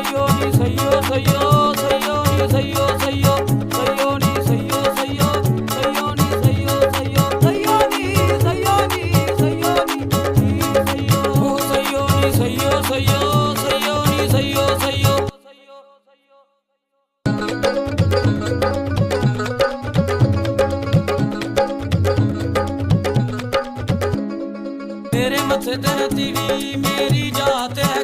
सैयो नी सैयो सैयो सैयो नी सैयो सैयो सैयो नी सैयो सैयो सैयो नी सैयो सैयो सैयो नी सैयो नी सैयो नी सैयो सैयो नी सैयो सैयो सैयो नी सैयो सैयो मेरे मथे ते रती वी मेरी जात है